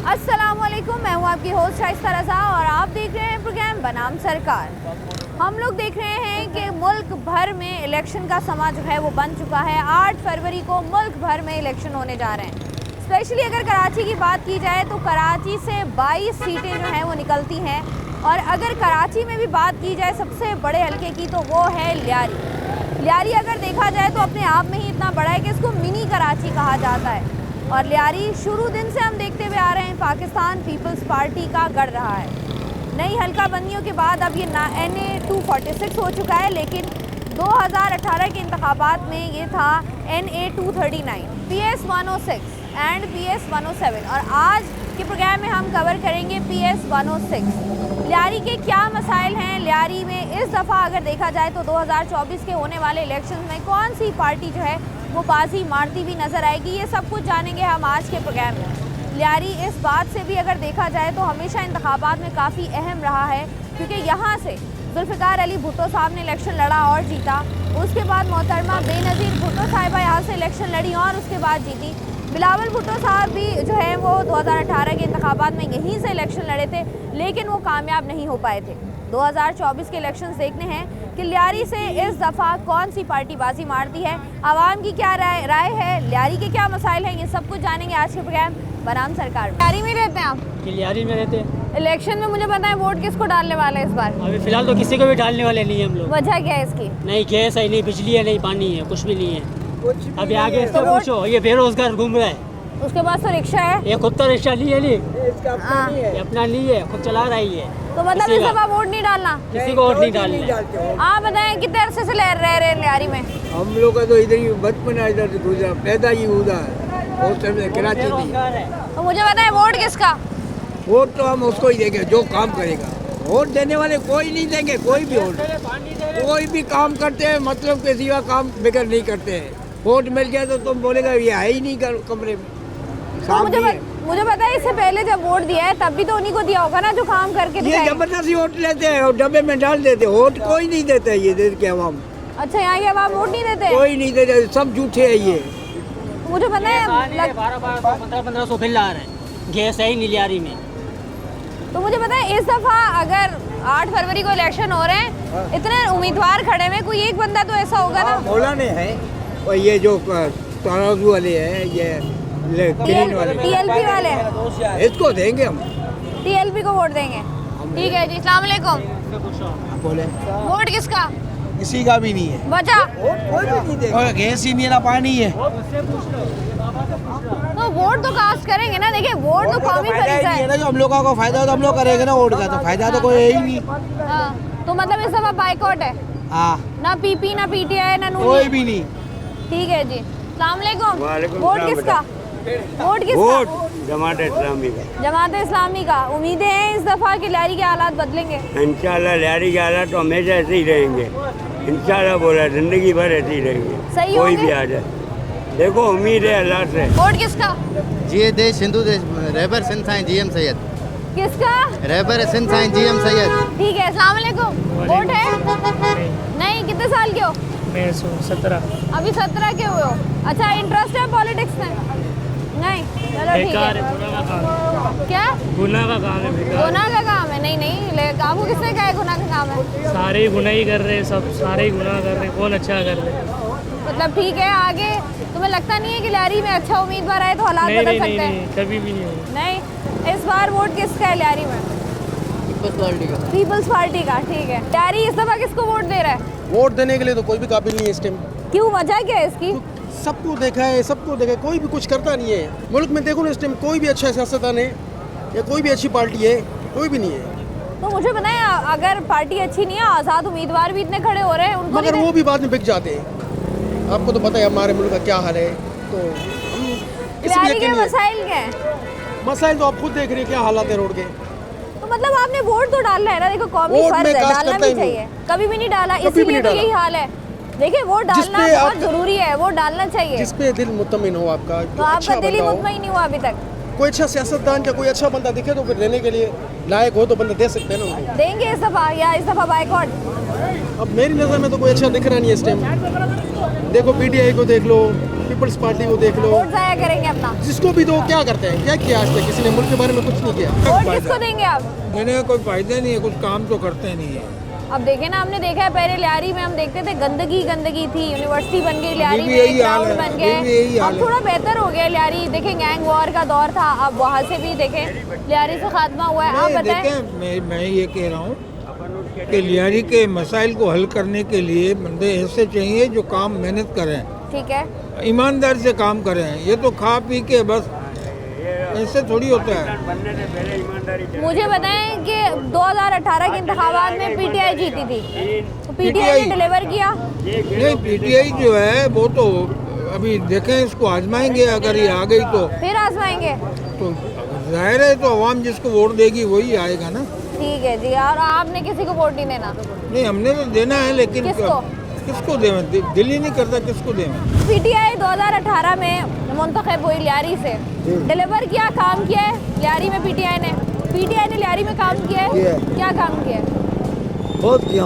अस्सलामुअलैकुम, मैं हूँ आपकी होस्ट शाइस्ता रज़ा और आप देख रहे हैं प्रोग्राम बनाम सरकार। हम लोग देख रहे हैं कि मुल्क भर में इलेक्शन का समा जो है वो बन चुका है। 8 फरवरी को मुल्क भर में इलेक्शन होने जा रहे हैं। स्पेशली अगर कराची की बात की जाए तो कराची से 22 सीटें जो हैं वो निकलती हैं और अगर कराची में भी बात की जाए सबसे बड़े हलके की तो वो है लियारी। लियारी अगर देखा जाए तो अपने आप में ही इतना बड़ा है कि इसको मिनी कराची कहा जाता है और लियारी शुरू दिन से हम देखते हुए आ रहे हैं पाकिस्तान पीपल्स पार्टी का गढ़ रहा है। नई हल्का बंदियों के बाद अब ये NA 246 हो चुका है, लेकिन 2018 के इंतखाबात में ये था NA 239, PS 106 एंड PS 107 और आज के प्रोग्राम में हम कवर करेंगे PS 106। लियारी के क्या मसाइल हैं, लियारी में इस दफ़ा अगर देखा जाए तो 2024 के होने वाले इलेक्शन में कौन सी पार्टी जो है वो बाजी मारती भी नज़र आएगी, ये सब कुछ जानेंगे हम आज के प्रोग्राम में। लियारी इस बात से भी अगर देखा जाए तो हमेशा इंतखाबात में काफ़ी अहम रहा है क्योंकि यहाँ से जुल्फ़िकार अली भुट्टो साहब ने इलेक्शन लड़ा और जीता। उसके बाद मोहतरमा बेनज़ीर भुट्टो साहिबा यहाँ से इलेक्शन लड़ी और उसके बाद जीती। बिलावल भुट्टो साहब भी जो है वो 2018 के इंतखाबात में यहीं से इलेक्शन लड़े थे, लेकिन वो कामयाब नहीं हो पाए थे। 2024 के इलेक्शंस देखने हैं कि लियारी से इस दफ़ा कौन सी पार्टी बाजी मारती है, आवाम की क्या राय है, लियारी के क्या मसाइल हैं, ये सब कुछ जानेंगे आज के प्रोग्राम बनाम सरकार। लियारी में रहते हैं आप? लियारी में रहते हैं। इलेक्शन में मुझे पता है वोट किसको डालने वाले हैं इस बार? अभी फिलहाल तो किसी को भी डालने वाले नहीं है हम लोग। वजह क्या है इसकी? नहीं गैस है, नहीं बिजली है, नहीं पानी है, कुछ भी नहीं है। अभी आगे इससे पूछो, ये बेरोजगार घूम रहा है। उसके पास तो रिक्शा है, ये खुद तो रिक्शा लिए नहीं, ये अपना नहीं है, खुद चला रही है। तो मतलब इस दफा वोट नहीं डालना, किसी को वोट नहीं डालना। आप बताएं कितने अरसे से रह रहे हैं लियारी में? हम लोग का तो इधर ही बचपन है, इधर से गुजरा, पैदा ही हुआ है, उस टाइम कराची थी। तो मुझे बताएं वोट किसका? वोट तो हम उसको ही देंगे जो काम करेगा। वोट देने वाले कोई नहीं देंगे, कोई भी वोट, कोई भी काम करते हैं मतलब के सिवा काम बेकार नहीं करते हैं। वोट मिल गया तो तुम बोलेगा ये है ही नहीं कमरे में। तो मुझे पता है इससे पहले जब वोट दिया है तब भी तो उन्हीं को दिया होगा ना जो काम करके ये जबरदस्ती वोट लेते हैं और डब्बे में डाल देते हैं। वोट कोई नहीं देता है ये देश के अवाम। अच्छा, यहाँ के अवाम वोट नहीं देते? कोई नहीं देते, सब झूठे है ये। मुझे पता है 1200-1500 बिल आ रहे हैं, गैस है ही नहीं लियारी में। तो मुझे पता है इस दफा अगर 8 फरवरी को इलेक्शन हो रहे हैं, इतने उम्मीदवार खड़े में, कोई एक बंदा तो ऐसा होगा ना? मौलाना है और ये जो तराजू वाले हैं, ये ग्रीन वाले TLP वाले हैं, इसको देंगे हम। TLP को वोट देंगे। ठीक है जी, अस्सलाम वालेकुम। बोले वोट किसका? किसी का भी नहीं है, वजह? कोई भी नहीं देगा। और गैस ही नहीं है ना पानी है। तो वोट तो कास्ट करेंगे ना, देखिए वोट तो कौमी फरीज़ा है ना, जो हम लोगों को फायदा हो तो हम लोग करेंगे ना वोट का, तो फायदा तो कोई है ही नहीं। हाँ, तो मतलब इस दफा बाइकआउट है, हाँ ना PP ना PTI ना नून? कोई भी नहीं। ठीक है जी, अस्सलाम वालेकुम। वोट किसका? वोट किसका? जमात इस्लामी का। जमात इस्लामी का। उम्मीदें हैं इस दफा कि लियारी के हालात बदलेंगे? इंशाल्लाह लियारी के हालात तो हमेशा ऐसे ही रहेंगे, इंशाल्लाह बोला जिंदगी भर ऐसे ही रहेंगे। सही कोई होंगे? भी आ जाए, देखो उम्मीद है अल्लाह से। वोट किसका? जी देश हिंदू देश रहबर सिंध साईं GM सैयद। किसका? रहबर सिंध साईं GM सैयद। ठीक है, अस्सलाम वालेकुम। वोट है? नहीं, कितने साल के हो? मैं 17। अभी 17 के हुए हो? अच्छा, इंटरेस्ट है पॉलिटिक्स में? नहीं, चलो ठीक है। क्या गुनाह का काम है, गुनाह का काम है? नहीं, आपको किसने कहा है गुनाह का काम है? सारे ही गुनाह ही कर रहे हैं, सब सारे ही गुनाह कर रहे हैं, कौन अच्छा कर रहे हैं? मतलब ठीक है, आगे तुम्हें लगता नहीं है कि लियारी में अच्छा उम्मीदवार आए तो हालात बदल सकते हैं? कभी भी नहीं होगा। नहीं, इस बार वोट किसका है लियारी में? पीपल्स पार्टी का। ठीक है, लियारी इस दफा किसको वोट दे रहा है? वोट देने के लिए तो कोई भी काबिल नहीं है इस टाइम। क्यों, वजह क्या है इसकी? सबको देखा है, सबको देखा है, कोई भी कुछ करता नहीं है मुल्क में। देखो ना इस टाइम कोई भी अच्छा सियासतदान है या कोई भी अच्छी पार्टी है, कोई भी नहीं है। तो मुझे पता है अगर पार्टी अच्छी नहीं है, आज़ाद उम्मीदवार भी इतने खड़े हो रहे हैं, उनको मगर वो भी बाद में बिक जाते हैं। आपको तो पता है हमारे मुल्क का क्या हाल है, तो हम लियारी के मसाइल क्या हैं? मसाइल तो आप खुद देख रहे हैं, क्या हालात है रोड के। तो मतलब आपने वोट तो डालना है ना, देखो कौमी वोट फर्ज में है, कास्ट डालना करता भी ही नहीं। चाहिए। कभी भी नहीं डाला, कभी भी इसीलिए नहीं तो डाला। यही हाल है। देखिए वोट डालना जिसपे बहुत आप- जरूरी है, वोट डालना चाहिए। जिस पे दिल मुतमिन हो आपका, तो जो आपका अच्छा दिल ही बंदा हो, मुतमईन नहीं हुआ अभी तक? कोई अच्छा सियासतदान या कोई अच्छा बंदा दिखे तो फिर देने के लिए लायक हो तो बंदा दे सकते हैं ना उनको। देंगे इस दफा या इस दफा बाइकआउट? अब मेरी नज़र में तो कोई अच्छा दिख रहा नहीं है इस टाइम। देखो PTI को देख लो, पीपल्स पार्टी को देख लो, वोट जाया करेंगे अपना। जिसको भी दो क्या करते हैं, क्या किया आज तक किसी ने मुल्क के बारे में कुछ नहीं किया। वोट किसको देंगे आप? देने का कोई फायदा नहीं है, कुछ काम तो करते नहीं है। अब देखे ना, हमने देखा है पहले लियारी में हम देखते थे गंदगी थी, यूनिवर्सिटी बन गई लियारी अभी भी में, यही हाल ग्राउंड है, बन अभी भी यही गए। हाल अब है। थोड़ा बेहतर हो गया लियारी, देखें गैंग वॉर का दौर था, अब वहाँ से भी देखें लियारी से खात्मा हुआ है। आप नहीं, बताएं। देखें, मैं ये कह रहा हूँ कि लियारी के मसाइल को हल करने के लिए बंदे ऐसे चाहिए जो काम मेहनत करें, ठीक है, ईमानदार से काम करें। ये तो खा पी के बस ऐसे थोड़ी होता है। बनने से पहले ईमानदारी चाहिए। मुझे बताएं कि 2018 के इंतखाबात में पीटीआई जीती थी, तो पीटीआई ने डिलीवर किया? नहीं, पीटीआई जो है वो तो अभी देखें, इसको आजमाएंगे, अगर ये आ गई तो फिर आजमाएंगे। जाहिर है तो अवाम जिसको वोट देगी वही आएगा ना। ठीक है जी। और आपने किसी को वोट नहीं देना? नहीं, हमने तो देना है, लेकिन किसको दें, दिल ही नहीं करता किसको दें। पीटीआई 2018 में मुंतखब हुई लियारी से, डिलीवर किया, काम किया है लियारी में पीटीआई ने लियारी में काम किया है। क्या काम किया है? बहुत किया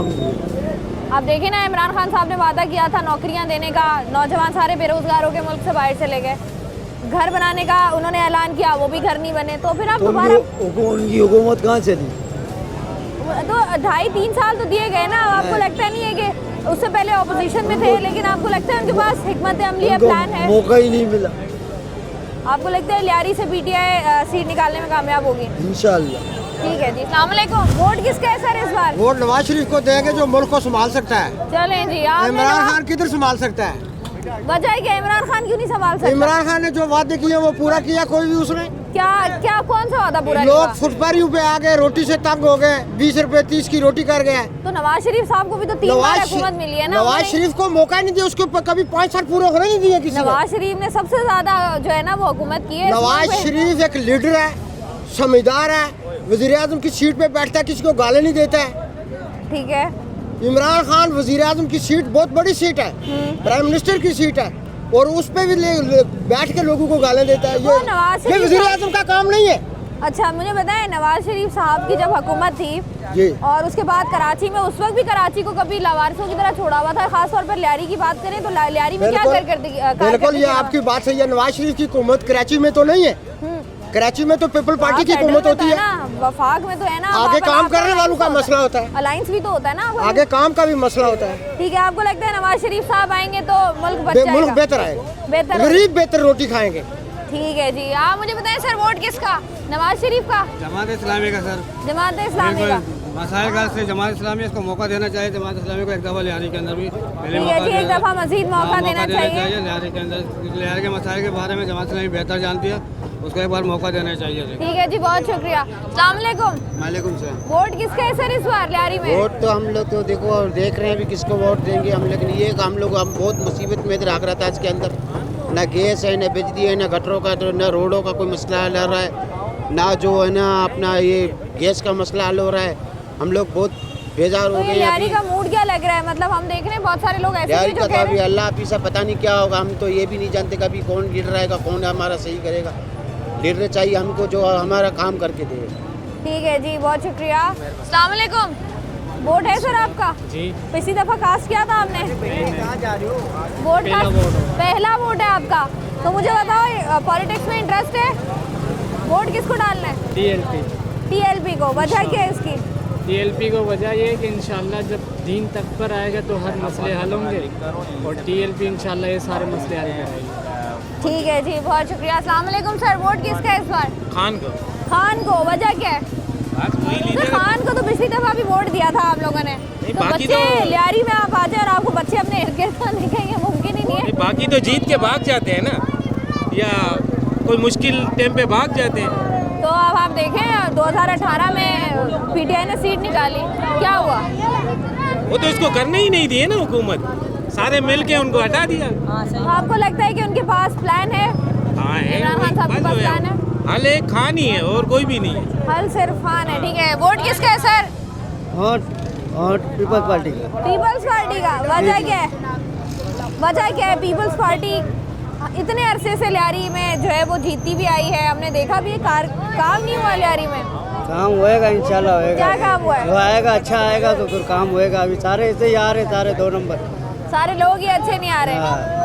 आप देखें ना, इमरान खान साहब ने वादा किया था नौकरियां देने का, नौजवान सारे बेरोजगार हो के मुल्क से बाहर चले गए। घर बनाने का उन्होंने ऐलान किया, वो भी घर नहीं बने। तो फिर आप दोबारा उनकी हुकूमत कहाँ चली? तो 2.5-3 साल तो दिए गए ना। आपको लगता नहीं है कि उससे पहले ऑपोजिशन में थे, लेकिन आपको लगता है उनके पास हिकमत अमली है, प्लान है? मौका ही नहीं मिला। आपको लगता है लियारी से पीटीआई सीट निकालने में कामयाब होगी? इंशाल्लाह। ठीक है जी। अस्सलाम वालेकुम। वोट किसका है सर इस बार? वोट नवाज शरीफ को देंगे जो मुल्क को संभाल सकता है। चलें जी। आप इमरान खान किधर संभाल सकता है? वजह क्या, इमरान खान क्यों नहीं संभाल सकता? इमरान खान ने जो वादे किए वो पूरा किया कोई भी उसने? क्या कौन सा वादा पूरा लोग किया? फुटपाथियों पे आ गए, रोटी से तंग हो गए, 20 रुपए 30 की रोटी कर गए। तो नवाज शरीफ साहब को भी तो 3 बार हुकूमत मिली है ना। नवाज शरीफ को मौका नहीं दिया, उसके ऊपर कभी 5 साल पूरे होने नहीं दिए किसी ने। नवाज शरीफ ने सबसे ज्यादा जो है ना वो हुकूमत की है। नवाज शरीफ एक लीडर है, समझदार है, वजीर आजम की सीट पे बैठता है, किसी को गाली नहीं देता है। ठीक है। इमरान खान वजीर आजम की सीट बहुत बड़ी सीट है, प्राइम मिनिस्टर की सीट है, और उस पे भी बैठ के लोगों को गाली देता है। ये वजीर आजम का काम नहीं है। अच्छा, मुझे बताएं, नवाज शरीफ साहब की जब हुकूमत थी जी, और उसके बाद कराची में, उस वक्त भी कराची को कभी लावारिसों की तरह छोड़ा हुआ था। खास तौर पर लियारी की बात करें तो लियारी में क्या बिल्कुल ये आपकी बात सही है। नवाज शरीफ की हुकूमत कराची में तो नहीं है, कराची में तो पीपल पार्टी की हुकूमत होती है ना, वफाक में तो है ना। आगे काम करने वालों का मसला होता है, अलायंस भी तो होता है ना, आगे काम का भी मसला होता है। ठीक है। आपको लगता है नवाज शरीफ साहब आएंगे तो मुल्क बच जाएगा? मुल्क बेहतर आएगा, बेहतर, गरीब बेहतर रोटी खाएंगे। ठीक है जी। आप मुझे बताएं सर, वोट किसका? नवाज शरीफ का? जमात इस्लामी का सर। जमात इस्लामी का। मसाइल का से जमात इस्लामी इसको मौका देना चाहिए। जमात इस्लामी को एक दफ़ा लियारी के अंदर भी पहले ठीक है जी, एक दफ़ा मजीद मौका देना चाहिए लियारी के अंदर। लियारी के मसाइल के बारे में जमात इस्लामी बेहतर जानती है, उसको एक बार मौका देना चाहिए। ठीक है जी, बहुत शुक्रिया। अस्सलाम वालेकुम। वालेकुम सलाम। वोट किसका है सर इस बार लियारी में? वोट तो हम लोग तो देखो और देख रहे हैं भी किसको वोट देंगे हम, लेकिन ये हम लोग बहुत मुसीबत में इधर आगरा था इसके अंदर। ना गैस है, ना बिजली है, ना गटरों का, ना रोडों का कोई मसला हल हो रहा है, ना जो है ना अपना ये गैस का मसला हल हो रहा है। हम लोग बहुत बेजार तो हो ये गए लियारी का मूड क्या लग रहा है? मतलब हम देख रहे हैं बहुत सारे लोग ऐसे लियारी भी जो का कह तो रहे अभी हैं। अल्लाह पीछा पता नहीं क्या होगा। हम तो ये भी नहीं जानते कभी कौन लीडर आएगा, कौन हमारा सही करेगा। लीडर चाहिए हमको जो हमारा काम करके दे। ठीक है जी, बहुत शुक्रिया। अस्सलाम वालेकुम। वोट है सर आपका? जी। पिछली दफा कास्ट किया था आपने? वोट पहला वोट है आपका। तो मुझे बताओ, पॉलिटिक्स में इंटरेस्ट है? वोट किसको डालना है? टीएलपी को। वजह क्या है इसकी? टीएलपी को वजह ये है कि इंशाल्लाह जब दीन तक पर आएगा तो हर मसले हल होंगे, और टीएलपी इंशाल्लाह ये सारे मसले हल करेगी। ठीक है जी, बहुत शुक्रिया। अस्सलाम वालेकुम सर, वोट किसका है इस बार? खान को। खान को। वजह क्या है? तो खान को तो पिछली दफा भी वोट दिया था आप लोगों ने। तो बच्चे लियारी में आप आ जाए और आपको बच्चे अपने इर्द गिर्द दिखेंगे, मुमकिन ही नहीं है। बाकी तो जीत के भाग जाते हैं ना, या कोई मुश्किल टाइम पे भाग जाते हैं। तो अब आप देखें 2018 में पीटीआई ने सीट निकाली, क्या हुआ? वो तो इसको करने ही नहीं दिए ना हुकूमत, सारे मिल के उनको हटा दिया। तो आपको लगता है कि उनके पास प्लान है? हाँ है, इमरान खान साहब के पास प्लान है? हल एक खान ही है और कोई भी नहीं है। हल सिर्फ खान है। ठीक है। वोट किसका है सर? वोट पीपल्स पार्टी का। पीपल्स पार्टी का। वजह क्या है? वजह क्या है? पीपल्स पार्टी इतने अरसे से लियारी में जो है वो जीतती भी आई है, हमने देखा भी है, काम नहीं हुआ लियारी में। काम होएगा इंशाल्लाह होएगा। क्या काम हुआ है? जो आएगा अच्छा आएगा तो फिर काम होएगा। अभी सारे ऐसे ही आ रहे, सारे 2 नंबर। सारे लोग ही अच्छे नहीं आ रहे।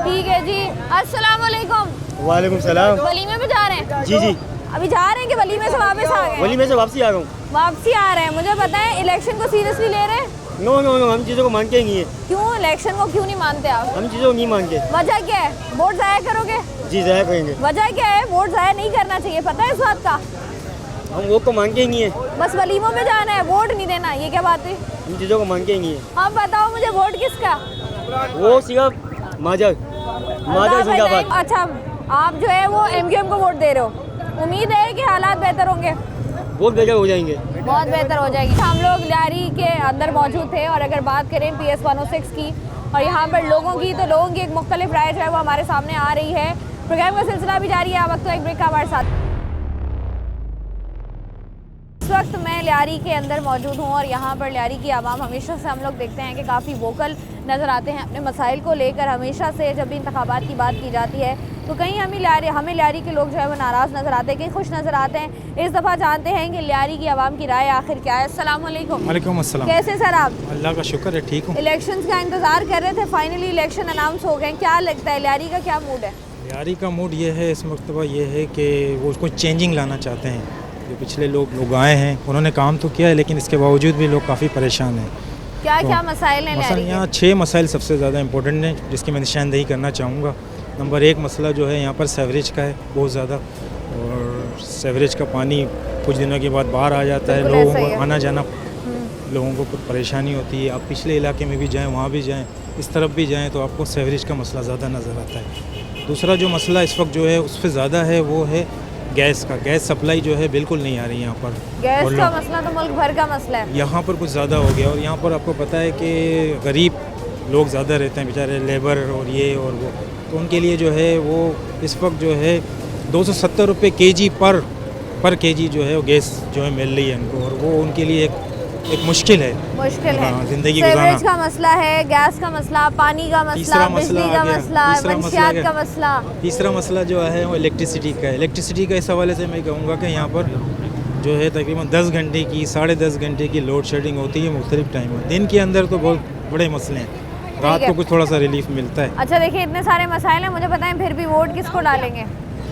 ठीक है जी, अस्सलाम वालेकुम। वालेकुम सलाम। वलीमे में जा रहे हैं? जी जी, अभी जा रहे हैं कि वलीमे से वापस आ गए? वलीमे से वापसी आ गया हूँ। वापसी आ रहे हैं। मुझे बताएं, इलेक्शन को सीरियसली ले रहे हैं? नो नो नो, हम चीज़ों को मानते ही नहीं है। क्यों इलेक्शन को क्यों नहीं मानते आप? हम चीज़ों को नहीं मानते। वजह क्या है? वोट जाया करोगे? जी ज़ाया करेंगे। वजह क्या है? वोट जाया नहीं करना चाहिए, पता है इस बात का? हम वो को मानते ही नहीं है। बस वलीमों में जाना है, वोट नहीं देना, ये क्या बात है? हम चीज़ों को मानते ही नहीं है। अब बताओ मुझे, वोट किसका? वो सिर्फ माजर जिंदाबाद। अच्छा, आप जो है वो एमक्यूएम को वोट दे रहे हो, उम्मीद है कि हालात बेहतर होंगे? बहुत बेहतर हो जाएंगे। बहुत बेहतर हो जाएगी। हम लोग लियारी के अंदर मौजूद थे और अगर बात करें PS 106 की और यहाँ पर लोगों की, तो लोगों की एक मुख्तलिफ राय जो है वो हमारे सामने आ रही है। प्रोग्राम का सिलसिला भी जारी है। आप वक्त तो एक ब्रेक का हमारे साथ। इस वक्त मैं लियारी के अंदर मौजूद हूँ और यहाँ पर लियारी की आवाम हमेशा से हम लोग देखते हैं कि काफ़ी वोकल नज़र आते हैं अपने मसाइल को लेकर। हमेशा से जब भी इंतखाबात की बात की जाती है तो कहीं हमें लियारी के लोग जो है वो नाराज़ नज़र आते हैं, कहीं खुश नज़र आते हैं। इस दफ़ा जानते हैं कि लियारी की आवाम की राय आखिर क्या है। अस्सलाम वालेकुम। वालेकुम अस्सलाम। कैसे सर आप? अल्लाह का शुक्र है, ठीक हूँ। इलेक्शंस का इंतज़ार कर रहे थे, फाइनली इलेक्शन अनाउंस हो गए। क्या लगता है लियारी का क्या मूड है? लियारी का मूड ये है इस मरतबा, ये है कि वो कुछ चेंजिंग लाना चाहते हैं। जो पिछले लोग आए हैं उन्होंने काम तो किया है, लेकिन इसके बावजूद भी लोग काफ़ी परेशान हैं। क्या क्या मसाइल हैं? मसलन यहाँ 6 मसाइल सबसे ज़्यादा इंपॉर्टेंट हैं जिसकी मैं निशानदेही करना चाहूँगा। नंबर 1 मसला जो है यहाँ पर सेवरेज का है बहुत ज़्यादा, और सेवरेज का पानी कुछ दिनों के बाद बाहर आ जाता है, लोगों को आना जाना, लोगों को कुछ परेशानी होती है। आप पिछले इलाके में भी जाएँ, वहाँ भी जाएँ, इस तरफ भी जाएँ, तो आपको सेवरेज का मसला ज़्यादा नज़र आता है। दूसरा जो मसला इस वक्त जो है उस पर ज़्यादा है वो है गैस का। गैस सप्लाई जो है बिल्कुल नहीं आ रही यहाँ पर। गैस का मसला तो मुल्क भर का मसला है, यहाँ पर कुछ ज़्यादा हो गया। और यहाँ पर आपको पता है कि गरीब लोग ज़्यादा रहते हैं, बेचारे लेबर और ये और वो, तो उनके लिए जो है वो इस वक्त जो है 270 रुपये kg पर kg जो है वो गैस जो है मिल रही है उनको, और वो उनके लिए एक मुश्किल है ज़िंदगी गुजारना। सेवरेज का मसला है, गैस का मसला, पानी का मसला, बिजली का मसला, मंशियात का मसला। तीसरा मसला जो है वो इलेक्ट्रिसिटी का है। इलेक्ट्रिसिटी का इस हवाले से मैं कहूँगा कि यहाँ पर जो है तकरीबन 10 घंटे की 10.5 घंटे की लोड शेडिंग होती है मुख्तलिफ टाइम में। दिन के अंदर तो बहुत बड़े मसले हैं, रात को कुछ थोड़ा सा रिलीफ मिलता है। अच्छा देखिए, इतने सारे मसाइल हैं, मुझे बताएं फिर भी वोट किसको डालेंगे?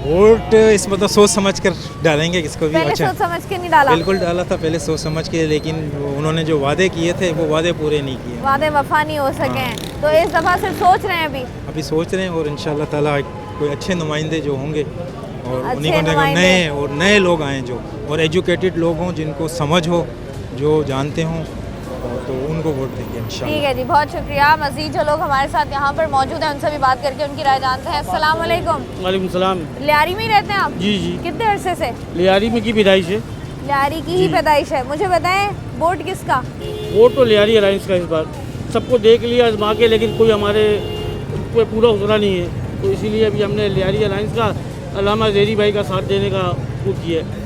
वोट इस मतलब सोच समझ कर डालेंगे किसको भी। पहले सोच समझ के नहीं डाला? बिल्कुल डाला था पहले सोच समझ के, लेकिन उन्होंने जो वादे किए थे वो वादे पूरे नहीं किए। वादे वफा नहीं हो सके हैं, तो इस दफ़ा सिर्फ सोच रहे हैं अभी सोच रहे हैं। और इंशाल्लाह ताला कोई अच्छे नुमाइंदे जो होंगे और उन्हीं को नए लोग आएँ जो, और एजुकेटेड लोग हों, जिनको समझ हो, जो जानते हों, तो उनको वोट देंगे इंशाल्लाह। ठीक है जी, बहुत शुक्रिया। मज़ीद जो लोग हमारे साथ यहाँ पर मौजूद हैं उनसे भी बात करके उनकी राय जानते हैं। अस्सलाम वालेकुम। वालेकुम सलाम। लियारी में ही रहते हैं आप? जी जी। कितने अरसे से? लियारी में की पैदाइश है। लियारी की ही पैदाइश है। मुझे बताएं वोट किसका? वोट तो लियारी अलायंस का इस बार। सबको देख लिया आजमा के, लेकिन कोई हमारे कोई पूरा उतरा नहीं है, तो इसीलिए अभी हमने लियारी अलायंस का अल्लामा ज़ेरी भाई का साथ देने का वो किया है,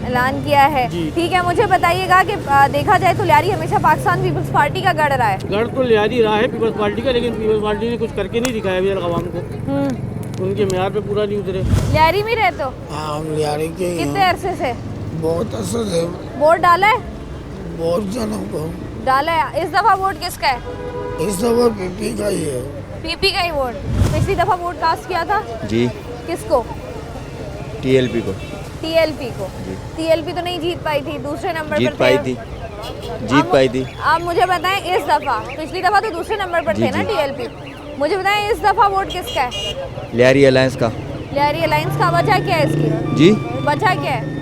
ऐलान किया है। ठीक है, मुझे बताइएगा कि देखा जाए तो लियारी हमेशा पाकिस्तान पीपल्स पार्टी का गढ़ रहा है। गढ़ तो लियारी रहा है पीपल्स पार्टी का, लेकिन पीपल्स पार्टी ने कुछ करके नहीं दिखाया अभी आवाम को, उनके म्यार पे पूरा नहीं उतरे। लियारी में रहते हो? हाँ, हम लियारी के। कितने अरसे से? बहुत अरसे से। वोट डाला है? बहुत जनों को डाला है। इस दफ़ा वोट किसका है? इस दफ़ा पीपी का ही है। पीपी का ही वोट? पिछली दफ़ा वोट कास्ट किया था? जी। किसको? TLP को। TLP को? TLP तो नहीं जीत पाई थी, दूसरे नंबर पर जीत पाई थी। आप मुझे बताएं इस दफ़ा, पिछली दफ़ा तो दूसरे नंबर पर थे ना TLP, मुझे बताएं इस दफ़ा वोट किसका है? लियारी अलायंस का। लियारी अलायंस का। वजह क्या है इसकी? जी, वजह क्या है?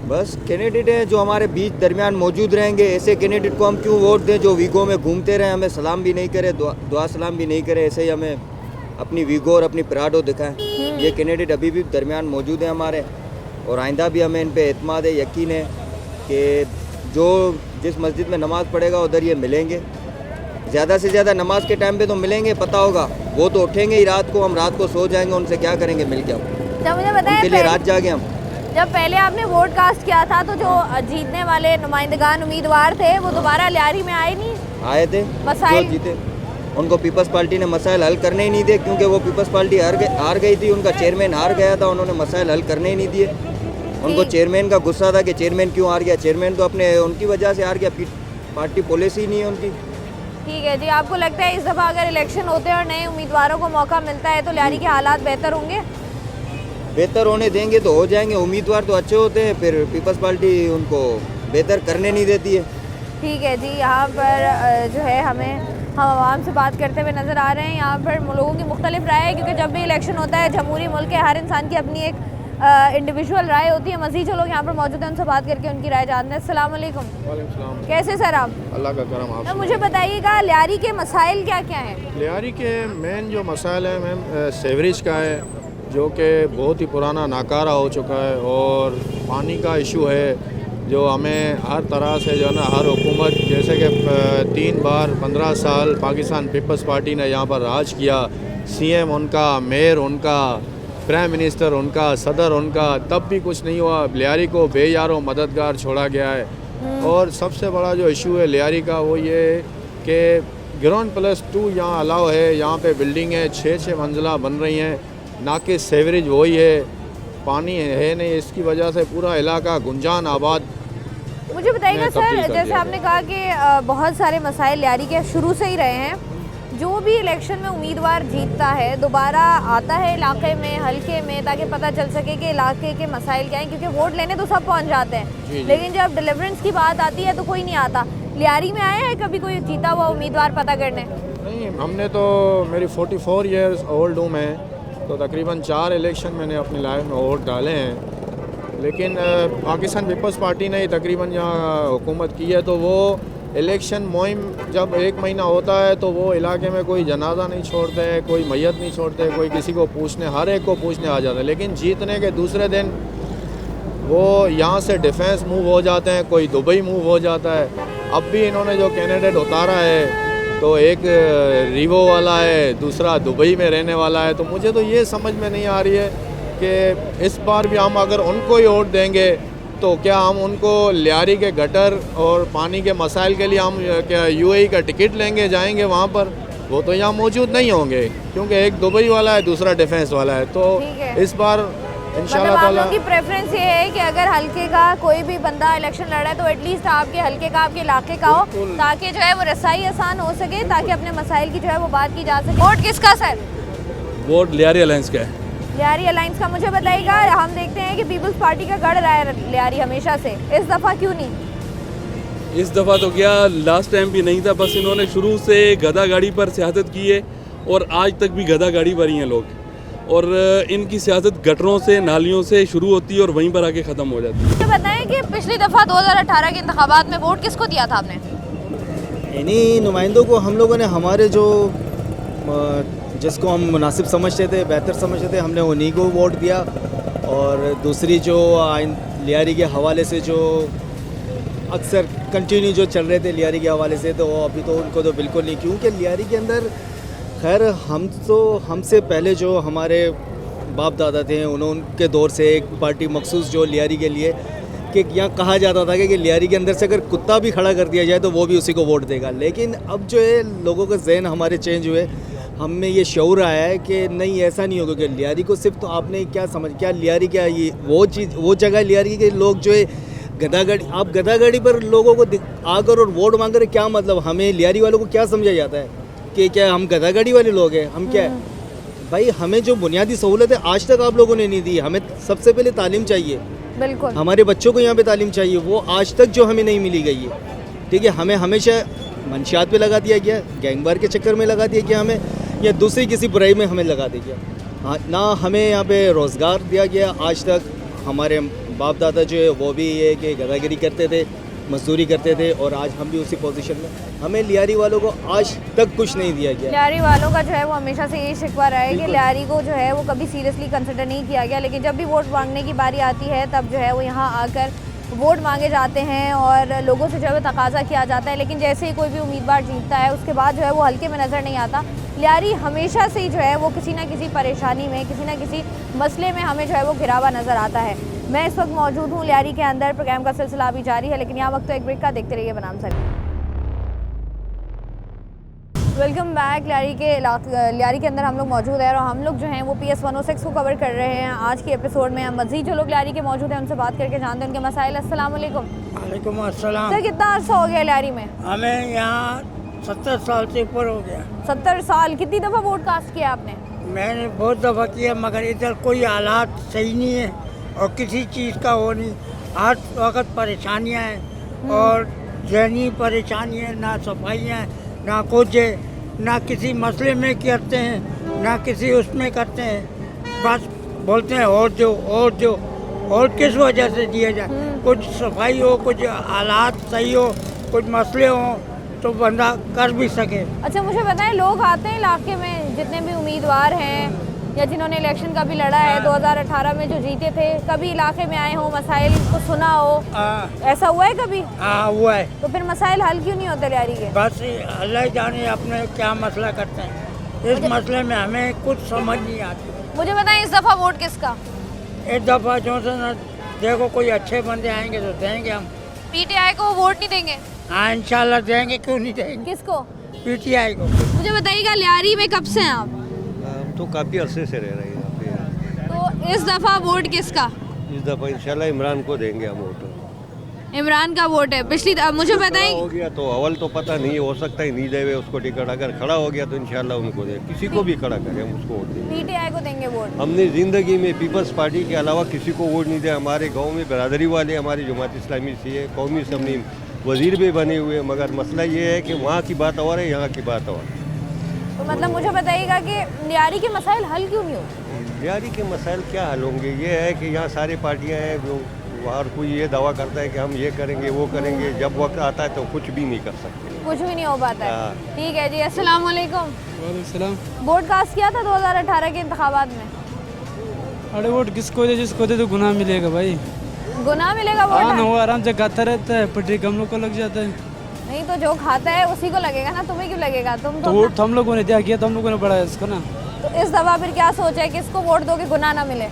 बस कैंडिडेट हैं जो हमारे बीच दरमियान मौजूद रहेंगे। ऐसे कैंडिडेट को हम क्यों वोट दें जो वीगो में घूमते रहे, हमें सलाम भी नहीं करे, दुआ सलाम भी नहीं करे, ऐसे ही हमें अपनी वीगो और अपनी प्राडो दिखाएं। ये कैंडिडेट अभी भी दरमियान मौजूद हैं हमारे, और आइंदा भी हमें इन पे एतमाद है, यकीन है कि जो जिस मस्जिद में नमाज़ पढ़ेगा उधर ये मिलेंगे। ज़्यादा से ज़्यादा नमाज के टाइम पे तो मिलेंगे, पता होगा वो तो उठेंगे ही रात को, हम रात को सो जाएंगे, उनसे क्या करेंगे मिल के हम? जब मुझे बताएं उनके लिए रात जागे हम। जब पहले आपने वोट कास्ट किया था तो जो जीतने वाले नुमाइंदगान उम्मीदवार थे वो दोबारा लियारी में आए नहीं? आए थे, जो जीते उनको पीपल्स पार्टी ने मसाइल हल करने ही नहीं दिए, क्योंकि वो पीपल्स पार्टी हार गई थी, उनका चेयरमैन हार गया था, उन्होंने मसाइल हल करने ही नहीं दिए। उनको चेयरमैन का गुस्सा था कि चेयरमैन क्यों हार गया। चेयरमैन तो अपने उनकी वजह से हार गया, पार्टी पॉलिसी नहीं है उनकी। ठीक है जी, आपको लगता है इस दफ़ा अगर इलेक्शन होते हैं और नए उम्मीदवारों को मौका मिलता है तो लियारी के हालात बेहतर होंगे? बेहतर होने देंगे तो हो जाएंगे, उम्मीदवार तो अच्छे होते हैं, फिर पीपल्स पार्टी उनको बेहतर करने नहीं देती है। ठीक है जी, यहाँ पर जो है हम आवाम से बात करते हुए नज़र आ रहे हैं। यहाँ पर लोगों की मुख्तलिफ राय है, क्योंकि जब भी इलेक्शन होता है जमहूरी मुल्क है, हर इंसान की अपनी एक इंडिविजुअल राय होती है। मज़ीद जो लोग यहाँ पर मौजूद हैं उनसे बात करके उनकी राय जानते हैं। अस्सलाम वालेकुम। कैसे सर आप? अल्लाह का करम। आप मुझे बताइएगा लियारी के मसाइल क्या क्या हैं? लियारी के मेन जो मसाइल है मैम, सेवरेज का है जो कि बहुत ही पुराना नाकारा हो चुका है, और पानी का इशू है जो हमें हर तरह से जो है ना, हर हुकूमत जैसे कि 3 बार 15 साल पाकिस्तान पीपल्स पार्टी ने यहाँ पर राज किया, सीएम उनका, मेयर उनका, प्राइम मिनिस्टर उनका, सदर उनका, तब भी कुछ नहीं हुआ। लियारी को बेयारो मददगार छोड़ा गया है। और सबसे बड़ा जो इशू है लियारी का वो ये कि ग्राउंड+2 यहाँ अलाउ है, यहाँ पे बिल्डिंग है 6 मंजिला बन रही हैं, ना कि सेवरेज वही है, पानी है नहीं, इसकी वजह से पूरा इलाका गुंजान आबाद। मुझे बताइएगा सर, जैसे आपने कहा कि बहुत सारे मसाइल लियारी के शुरू से ही रहे हैं, जो भी इलेक्शन में उम्मीदवार जीतता है दोबारा आता है इलाके में, हल्के में, ताकि पता चल सके कि इलाके के मसाइल क्या हैं, क्योंकि वोट लेने तो सब पहुंच जाते हैं, लेकिन जब डिलीवरेंस की बात आती है तो कोई नहीं आता। लियारी में आया है कभी कोई जीता हुआ उम्मीदवार पता करने? नहीं, हमने तो, मेरी 44 ईयर्स ओल्ड हूँ मैं, तो तकरीबन 4 इलेक्शन मैंने अपनी लाइफ में वोट डाले हैं, लेकिन पाकिस्तान पीपल्स पार्टी ने तकरीबन यहाँ हुकूमत की है, तो वो इलेक्शन मुहिम जब 1 महीना होता है तो वो इलाके में कोई जनाजा नहीं छोड़ते हैं, कोई मैयत नहीं छोड़ते, कोई किसी को पूछने, हर एक को पूछने आ जाता है। लेकिन जीतने के दूसरे दिन वो यहाँ से डिफेंस मूव हो जाते हैं, कोई दुबई मूव हो जाता है। अब भी इन्होंने जो कैंडिडेट उतारा है तो एक रीवो वाला है, दूसरा दुबई में रहने वाला है, तो मुझे तो ये समझ में नहीं आ रही है कि इस बार भी हम अगर उनको ही वोट देंगे तो क्या हम उनको लियारी के गटर और पानी के मसाइल के लिए हम क्या यूएई का टिकट लेंगे, जाएंगे वहाँ पर? वो तो यहाँ मौजूद नहीं होंगे, क्योंकि एक दुबई वाला है, दूसरा डिफेंस वाला है। तो इस बार इंशाल्लाह ताला, आप लोगों की प्रेफरेंस ये है कि अगर हल्के का कोई भी बंदा इलेक्शन लड़ रहा है तो एटलीस्ट आपके हल्के का, आपके इलाके का हो, ताकि जो है वो रसाई आसान हो सके, ताकि अपने मसाइल की जो है वो बात की जा सके। वोट किसका सर? वोट लियारी अलायंस का है। लियारी अलायंस का। मुझे बताइएगा, हम देखते हैं कि पीपल्स पार्टी का गढ़ रहा है लियारी हमेशा से, इस दफ़ा क्यों नहीं? इस दफ़ा तो क्या, लास्ट टाइम भी नहीं था, बस इन्होंने शुरू से गधा गाड़ी पर सियासत की है और आज तक भी गधा गाड़ी पर ही हैं लोग, और इनकी सियासत गटरों से, नालियों से शुरू होती है और वहीं पर आके ख़त्म हो जाती है। मुझे बताएं कि पिछली दफ़ा 2018 के इंतखाबात में वोट किसको दिया था आपने? इन्हीं नुमाइंदों को हम लोगों ने, हमारे जो जिसको हम मुनासिब समझते थे, बेहतर समझते थे, हमने उन्हीं को वोट दिया। और दूसरी जो लियारी के हवाले से जो अक्सर कंटिन्यू जो चल रहे थे लियारी के हवाले से, तो अभी तो उनको तो बिल्कुल नहीं, क्योंकि लियारी के अंदर खैर हमसे पहले जो हमारे बाप दादा थे उनके दौर से एक पार्टी मखसूस जो लियारी के लिए, कि यहाँ कहा जाता था कि लियारी के अंदर से अगर कुत्ता भी खड़ा कर दिया जाए तो वो भी उसी को वोट देगा। लेकिन अब जो है लोगों के जहन हमारे चेंज हुए, हम में ये शऊर आया है कि नहीं, ऐसा नहीं होगा कि लियारी को सिर्फ, तो आपने क्या लियारी क्या, ये वो जगह लियारी के लोग जो है गधागाड़ी, आप गधागाड़ी पर लोगों को आकर और वोट मांग कर क्या मतलब? हमें लियारी वालों को क्या समझा जाता है कि क्या हम गधागाड़ी वाले लोग हैं? हम क्या है भाई, हमें जो बुनियादी सहूलतें आज तक आप लोगों ने नहीं दी। हमें सबसे पहले तालीम चाहिए, बिल्कुल, हमारे बच्चों को यहाँ पे तालीम चाहिए, वो आज तक जो हमें नहीं मिली गई है। ठीक है, हमें हमेशा मंशियात पे लगा दिया गया, गैंगवार के चक्कर में लगा दिया गया हमें, या दूसरी किसी बुराई में हमें लगा दिया गया। हाँ, ना हमें यहाँ पे रोज़गार दिया गया आज तक। हमारे बाप दादा जो है वो भी ये कि गदागिरी करते थे, मजदूरी करते थे, और आज हम भी उसी पोजीशन में। हमें लियारी वालों को आज तक कुछ नहीं दिया गया। लियारी वालों का जो है वो हमेशा से यही शिकवा रहा है कि लियारी को जो है वो कभी सीरियसली कंसिडर नहीं किया गया, लेकिन जब भी वोट मांगने की बारी आती है तब जो है वो यहाँ आकर वोट मांगे जाते हैं और लोगों से जो है तकाजा किया जाता है। लेकिन जैसे ही कोई भी उम्मीदवार जीतता है उसके बाद जो है वो हल्के में नज़र नहीं आता। लियारी हमेशा से ही जो है वो किसी ना किसी परेशानी में, किसी ना किसी मसले में हमें जो है वो घिरा हुआ नज़र आता है। मैं इस वक्त मौजूद हूँ लियारी के अंदर, प्रोग्राम का सिलसिला अभी जारी है, लेकिन यहाँ वक्त तो एक ब्रेक का, देखते रहिए बनाम सर। Welcome back. लियारी के अंदर हम लोग मौजूद हैं और हम लोग जो हैं वो PS 106 को कवर कर रहे हैं। आज के एपिसोड में हम मज़ीद जो लोग लियारी के मौजूद हैं उनसे बात करके जानते हैं उनके मसाइल। अस्सलाम वालेकुम। वालेकुम अस्सलाम। सर, कितना अर्सा हो गया लियारी में? हमें यहाँ 70 साल से ऊपर हो गया। 70 साल। कितनी दफ़ा वोट कास्ट किया आपने? मैंने बहुत दफ़ा किया, मगर इधर कोई हालात सही नहीं है और किसी चीज़ का वो नहीं। हर वक्त परेशानियाँ हैं और जहनी परेशानी है, ना सफाइयाँ हैं, ना कुछ है, ना किसी मसले में करते हैं, ना किसी उसमें करते हैं। बस बोलते हैं और जो और किस वजह से दिया जाए। कुछ सफाई हो, कुछ हालात सही हो, कुछ मसले हों तो बंदा कर भी सके। अच्छा मुझे बताएं, लोग आते हैं इलाके में, जितने भी उम्मीदवार हैं या जिन्होंने इलेक्शन का भी लड़ा है, 2018 में जो जीते थे, कभी इलाके में आए हो, मसाइल को सुना हो, ऐसा हुआ है कभी? हाँ हुआ है। तो फिर मसाइल हल क्यों नहीं होते लियारी के? बस अल्लाह जाने अपने क्या मसला करते हैं। इस मसले में हमें कुछ समझ नहीं आती। मुझे बताएं इस दफ़ा वोट किसका? इस दफ़ा जो से ना देखो कोई अच्छे बंदे आएंगे तो देंगे हम। पीटीआई को वोट नहीं देंगे? हाँ इंशाल्लाह देंगे, क्यों नहीं देंगे। किसको? पीटीआई को। मुझे बताइएगा लियारी में कब से हैं आप? हम तो काफ़ी अरसे से रह रहे हैं यहाँ पे। तो इस दफ़ा वोट किसका? इस दफ़ा इंशाल्लाह इमरान को देंगे हम वोट। इमरान का वोट है। पिछली मुझे बताएं, हो गया तो अव्वल तो पता नहीं, हो सकता है नहीं देवे उसको टिकट, अगर खड़ा हो गया तो इंशाल्लाह उनको दे, किसी को भी खड़ा करें हम उसको वोट देंगे। पीटीआई को देंगे वोट? हमने ज़िंदगी में पीपल्स पार्टी के अलावा किसी को वोट नहीं दिया। हमारे गाँव में बरादरी वाले हमारी जमात इस्लामी से है, कौमी असम्बली वजीर भी बने हुए, मगर मसला ये है कि वहाँ की बात और है, यहाँ की बात और। तो मतलब मुझे बताइएगा कि लियारी के मसाइल हल क्यों नहीं होते? लियारी के मसाइल क्या हल होंगे? ये है कि यहाँ सारी पार्टियाँ हैं जो हर कोई ये दावा करता है कि हम ये करेंगे वो करेंगे, जब वक्त आता है तो कुछ भी नहीं कर सकते, कुछ भी नहीं हो पाता है। ठीक है जी, अस्सलाम वालेकुम। वालेकुम। वोट कास्ट किया था 2018 के इंतखाबात में? अरे वोट किसको दे, जिसको दे तो गुनाह मिलेगा भाई। गुनाह मिलेगा वोट? हाँ, वो आराम से खाता रहता है, पटरी हम लोग को लग जाता है। नहीं तो जो खाता है उसी को लगेगा ना, तुम्हें क्यों लगेगा? तुम तो वोट हम लोगों ने दिया किया, तो हम लोगों ने बढ़ाया इसको ना। तो इस दफा फिर क्या सोचा है, किसको वोट दो कि गुनाह ना मिले?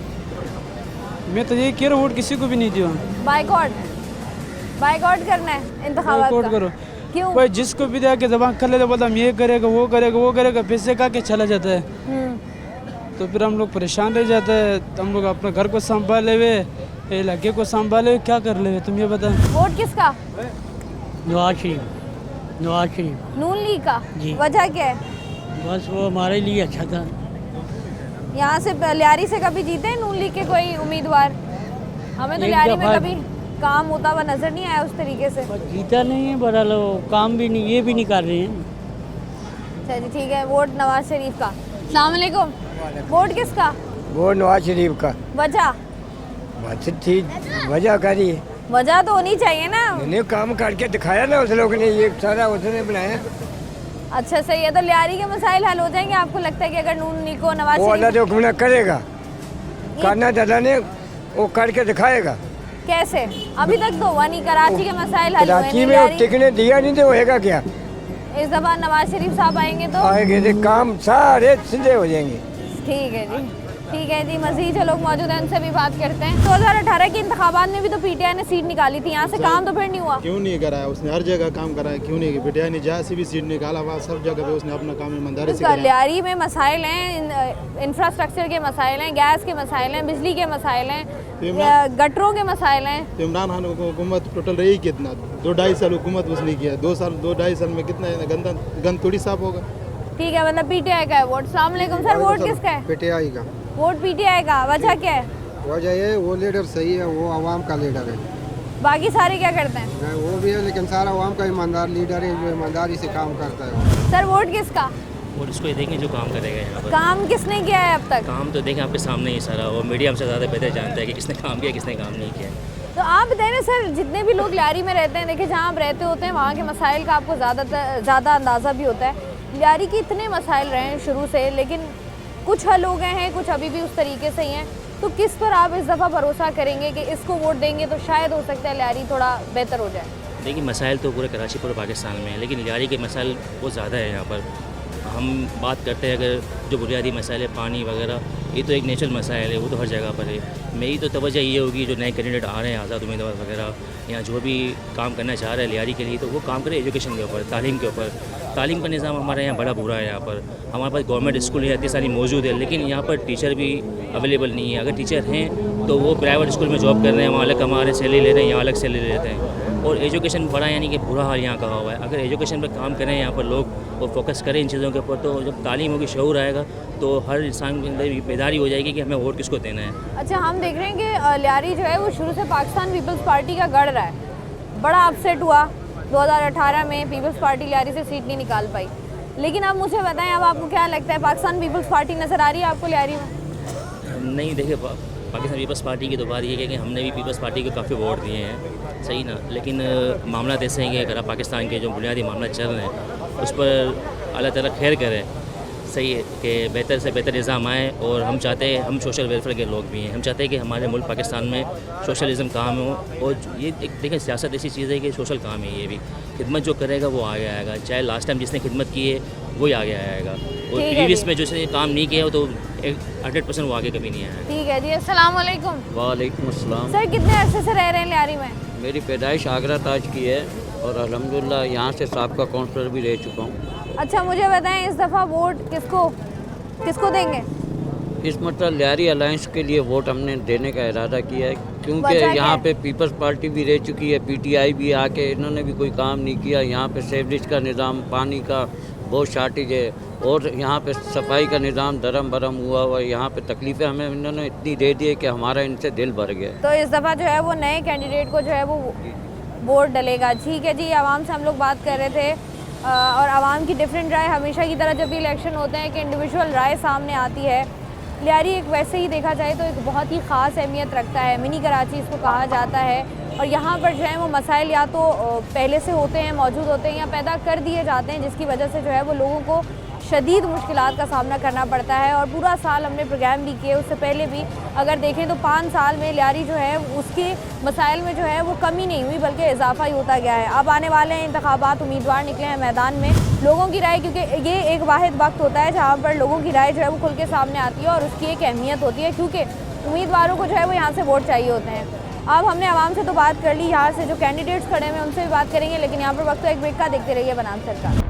मैं तो यही कह रहा हूँ, वोट किसी को भी नहीं दिया। बाइकआउट करना है इंतखाबात का? करो। क्यों? भाई जिसको भी दिया के जबान कर लेते, बोलता हम ये करेगा वो करेगा वो करेगा, पैसे का के चला जाता है। तो फिर हम लोग परेशान रह जाते हैं। हम लोग अपना घर को संभाले हुए, इलाके को संभाले, क्या कर ले तुम ये बता। वोट किसका? नवाज शरीफ। नून लीग का? जी। वजह क्या है? बस वो हमारे लिए अच्छा था। यहाँ से लियारी से कभी जीते हैं नून लीग के कोई उम्मीदवार? हमें तो लियारी में कभी काम होता हुआ नजर नहीं आया उस तरीके से। जीता नहीं है, बड़ा लो काम भी नहीं, ये भी नहीं कर रहे हैं। चलिए ठीक है, वोट नवाज शरीफ का। अस्सलाम वालेकुम। वोट किसका? वोट नवाज शरीफ का। वजह? वजह करी, वजह तो होनी चाहिए ना। उन्हें काम करके दिखाया ना उस लोग ने, ये सारा उसने बनाया। अच्छा सही है, तो लियारी के मसाइल हल हो जाएंगे आपको लगता है कि अगर नून लीग को नवाज वो अल्लाह जो गुना करेगा, करना दादा ने वो करके दिखाएगा। कैसे? अभी तक तो हुआ नहीं, कराची के मसाइल हल हुए कराची में टिकने दिया नहीं तो होएगा क्या? इस दफा नवाज शरीफ साहब आएंगे तो आएंगे, काम सारे सीधे हो जाएंगे। ठीक है जी, ठीक है जी। मजीद जो लोग मौजूद हैं उनसे भी बात करते हैं। 2018 के इंतखाबात में भी तो पीटीआई ने सीट निकाली थी, यहाँ से काम तो फिर नहीं हुआ? क्यों नहीं कराया उसने? हर जगह काम कराया, क्यों नहीं? पीटीआई ने जहाँ से भी सीट निकाला हुआ सब जगह पे उसने अपना काम ईमानदारी से कराया। लियारी में मसाइल हैं, इंफ्रास्ट्रक्चर के मसाइल हैं, गैस के मसाइल हैं, बिजली के मसाइल हैं, गटरों के मसाइल हैं। तो इमरान खान को हुकूमत टोटल रही कितना? 2-2.5 साल हुकूमत उसने किया। 2-2.5 साल में कितना गंद थोड़ी साफ होगा। ठीक है, मतलब पीटीआई का है वोट। अस्सलाम वालेकुम सर, वोट किसका है? पीटीआई का। वोट पीटीआई का, वजह क्या है? वजह ये वो लीडर सही है, वो आवाम का लीडर है। बाकी सारे क्या करते हैं? वो भी है, लेकिन सारा आवाम का ईमानदार लीडर है, जो ईमानदारी से काम करता है। सर वोट किसका? वोट उसको ही देंगे जो काम करेगा यहाँ पर। काम किसने किया है अब तक? काम तो देखें आपके सामने ही सारा, और मीडिया हमसे ज़्यादा बेहतर जानता है कि किसने काम किया किसने काम नहीं किया। तो आप बताइए ना सर, जितने भी लोग लियारी में रहते हैं, देखिए जहाँ आप रहते होते हैं वहाँ के मसाइल का आपको ज़्यादा अंदाज़ा भी होता है। लियारी के इतने मसाइल रहे हैं शुरू से, लेकिन कुछ हल हो गए हैं, कुछ अभी भी उस तरीके से ही हैं। तो किस पर आप इस दफ़ा भरोसा करेंगे कि इसको वोट देंगे तो शायद हो सकता है लियारी थोड़ा बेहतर हो जाए? देखिए मसाइल तो पूरे कराची पूरे पाकिस्तान में है, लेकिन लियारी के मसाइल बहुत ज़्यादा है यहाँ पर। हम बात करते हैं अगर जो बुनियादी मसाइल है, पानी वगैरह, ये तो एक नेचुरल मसाइल है, वो तो हर जगह पर है। मेरी तो तवज्जो ये होगी जो नए कैंडिडेट आ रहे हैं, आज़ाद उम्मीदवार वगैरह, यहाँ जो भी काम करना चाह रहे हैं लियारी के लिए, तो वो काम करें एजुकेशन के ऊपर, तालीम के ऊपर। तालीम का निज़ाम हमारे यहाँ बड़ा बुरा है। यहाँ पर हमारे पास गवर्नमेंट स्कूल है, इतनी सारी मौजूद है, लेकिन यहाँ पर टीचर भी अवेलेबल नहीं है। अगर टीचर हैं तो वो प्राइवेट स्कूल में जॉब कर रहे हैं, वहाँ अलग कमा रहे हैं, सैलरी ले रहे हैं, यहाँ अलग सैलरी लेते हैं। और एजुकेशन बड़ा यानी कि बुरा हाल यहाँ का हुआ है। अगर एजुकेशन पर काम करें यहाँ पर लोग और फोकस करें इन चीज़ों के ऊपर, तो जब तालीम होगी, शऊर आएगा, तो हर इंसान के अंदर बेदारी हो जाएगी कि हमें वोट किसको देना है। अच्छा, हम देख रहे हैं कि लियारी जो है वो शुरू से पाकिस्तान पीपल्स पार्टी का गढ़ रहा है। बड़ा अपसेट हुआ 2018 में, पीपल्स पार्टी लियारी से सीट नहीं निकाल पाई। लेकिन अब मुझे बताएं, अब आपको क्या लगता है, पाकिस्तान पीपल्स पार्टी नज़र आ रही है आपको लियारी में? नहीं, देखिए पाकिस्तान पीपल्स पार्टी की तो बात ये है कि हमने भी पीपल्स पार्टी को काफ़ी वोट दिए हैं, सही ना। लेकिन मामला ऐसे हैं कि अगर पाकिस्तान के जो बुनियादी मामला चल रहे हैं उस पर अल्लाह ताला खैर करे, सही है कि बेहतर से बेहतर निज़ाम आए। और हम चाहते हैं, हम सोशल वेलफेयर के लोग भी हैं, हम चाहते हैं कि हमारे मुल्क पाकिस्तान में सोशलिज़म काम हो। और ये देखें, सियासत ऐसी चीज़ है कि सोशल काम है, ये भी खिदमत जो करेगा वो आगे आएगा। चाहे लास्ट टाइम जिसने खिदमत की है वही आगे आएगा, और प्रीवियस में जिसने काम नहीं किया तो 100% वो आगे कभी नहीं आएगा। ठीक है जी, अस्सलाम वालेकुम। वालेकुम अस्सलाम। सर, कितने अरसे से रह रहे हैं लियारी में? मेरी पैदाइश आगरा ताज की है और अल्हम्दुलिल्लाह यहाँ से साबका काउंसलर भी रह चुका हूँ। अच्छा, मुझे बताएं, इस दफ़ा वोट किसको देंगे? इस मतलब लियारी अलायंस के लिए वोट हमने देने का इरादा किया है, क्योंकि यहाँ पे पीपल्स पार्टी भी रह चुकी है, PTI भी आके इन्होंने भी कोई काम नहीं किया। यहाँ पे सेवरेज का निज़ाम, पानी का बहुत शार्टेज है, और यहाँ पे सफाई का निज़ाम धर्म भरम हुआ है। यहाँ पे तकलीफ़ें हमें इन्होंने इतनी दे दी है कि हमारा इनसे दिल भर गया। तो इस दफ़ा जो है वो नए कैंडिडेट को जो है वो वोट डलेगा। ठीक है जी, आवाम से हम लोग बात कर रहे थे, और आवाम की डिफरेंट राय हमेशा की तरह जब भी इलेक्शन होते हैं कि इंडिविजुअल राय सामने आती है। लियारी एक वैसे ही देखा जाए तो एक बहुत ही ख़ास अहमियत रखता है, मिनी कराची इसको कहा जाता है। और यहाँ पर जो है वो मसाइल या तो पहले से होते हैं, मौजूद होते हैं, या पैदा कर दिए जाते हैं, जिसकी वजह से जो है वो लोगों को शदीद मुश्किलात का सामना करना पड़ता है। और पूरा साल हमने प्रोग्राम भी किए, उससे पहले भी अगर देखें तो 5 साल में लियारी जो है उसके मसाइल में जो है वो कमी नहीं हुई, बल्कि इजाफा ही होता गया है। अब आने वाले इंतखाबात, उम्मीदवार निकले हैं मैदान में, लोगों की राय, क्योंकि ये एक वाहिद वक्त होता है जहाँ पर लोगों की राय जो है वो खुल के सामने आती है, और उसकी एक अहमियत होती है, क्योंकि उम्मीदवारों को जो है वो यहाँ से वोट चाहिए होते हैं। अब हमने आवाम से तो बात कर ली, यहाँ से जो कैंडिडेट्स खड़े हैं उनसे भी बात करेंगे, लेकिन यहाँ पर वक्त तो एक ब्रेक का। देखते रहिए बनाम सरकार।